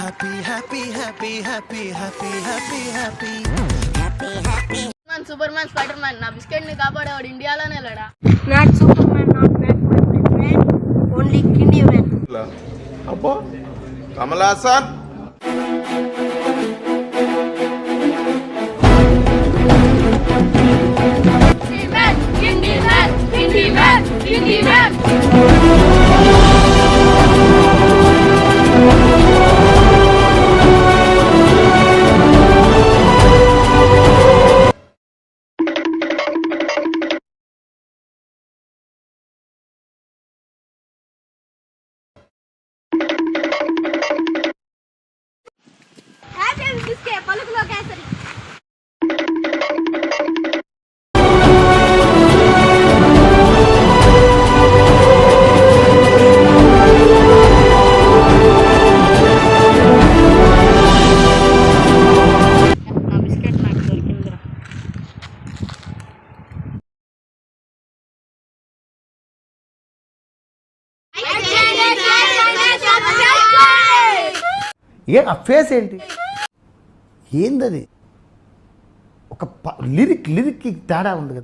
happy, happy, happy, happy, happy, happy, happy. Superman Spiderman నా biscuit ని కాపాడేవాడు ఇండియాలోనే లేడా. Not Superman, not Batman my friend, only కిండి man. అబ్బో కమల్ హాసన్. నా బిస్కెట్ నాకు దొరికిందిరా. ఆ ఫేస్ ఏంటి, ఏందది? ఒక లిరిక్కి తేడా ఉంది కదా.